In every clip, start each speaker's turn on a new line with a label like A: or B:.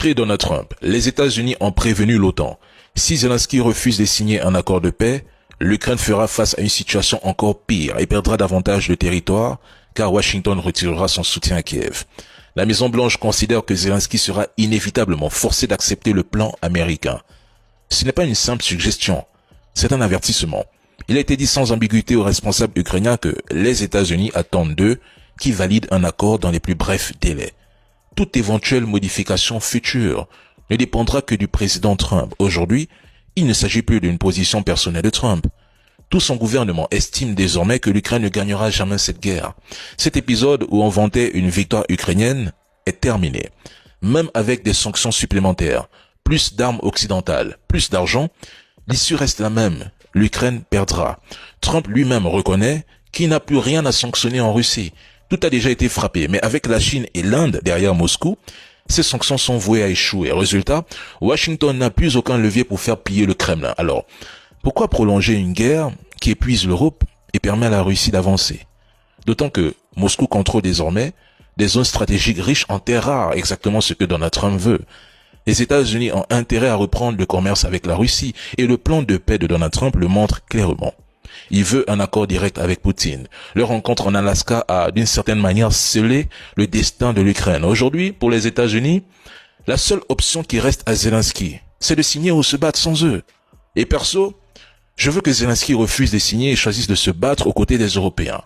A: D'après Donald Trump, les États-Unis ont prévenu l'OTAN. Si Zelensky refuse de signer un accord de paix, l'Ukraine fera face à une situation encore pire et perdra davantage de territoire, car Washington retirera son soutien à Kiev. La Maison-Blanche considère que Zelensky sera inévitablement forcé d'accepter le plan américain. Ce n'est pas une simple suggestion, c'est un avertissement. Il a été dit sans ambiguïté aux responsables ukrainiens que les États-Unis attendent d'eux qu'ils valident un accord dans les plus brefs délais. Toute éventuelle modification future ne dépendra que du président Trump. Aujourd'hui, il ne s'agit plus d'une position personnelle de Trump. Tout son gouvernement estime désormais que l'Ukraine ne gagnera jamais cette guerre. Cet épisode où on vantait une victoire ukrainienne est terminé. Même avec des sanctions supplémentaires, plus d'armes occidentales, plus d'argent, l'issue reste la même. L'Ukraine perdra. Trump lui-même reconnaît qu'il n'a plus rien à sanctionner en Russie. Tout a déjà été frappé, mais avec la Chine et l'Inde derrière Moscou, ces sanctions sont vouées à échouer. Résultat, Washington n'a plus aucun levier pour faire plier le Kremlin. Alors, pourquoi prolonger une guerre qui épuise l'Europe et permet à la Russie d'avancer? D'autant que Moscou contrôle désormais des zones stratégiques riches en terres rares, exactement ce que Donald Trump veut. Les États-Unis ont intérêt à reprendre le commerce avec la Russie et le plan de paix de Donald Trump le montre clairement. Il veut un accord direct avec Poutine. Leur rencontre en Alaska a, d'une certaine manière, scellé le destin de l'Ukraine. Aujourd'hui, pour les États-Unis, la seule option qui reste à Zelensky, c'est de signer ou se battre sans eux. Et perso, je veux que Zelensky refuse de signer et choisisse de se battre aux côtés des Européens.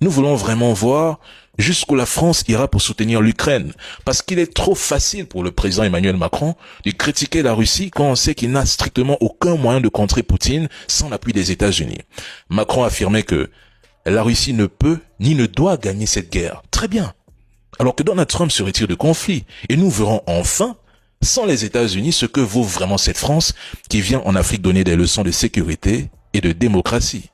A: Nous voulons vraiment voir jusqu'où la France ira pour soutenir l'Ukraine, parce qu'il est trop facile pour le président Emmanuel Macron de critiquer la Russie quand on sait qu'il n'a strictement aucun moyen de contrer Poutine sans l'appui des États-Unis. Macron affirmait que la Russie ne peut ni ne doit gagner cette guerre. Très bien. Alors que Donald Trump se retire du conflit, et nous verrons enfin, sans les États-Unis, ce que vaut vraiment cette France qui vient en Afrique donner des leçons de sécurité et de démocratie.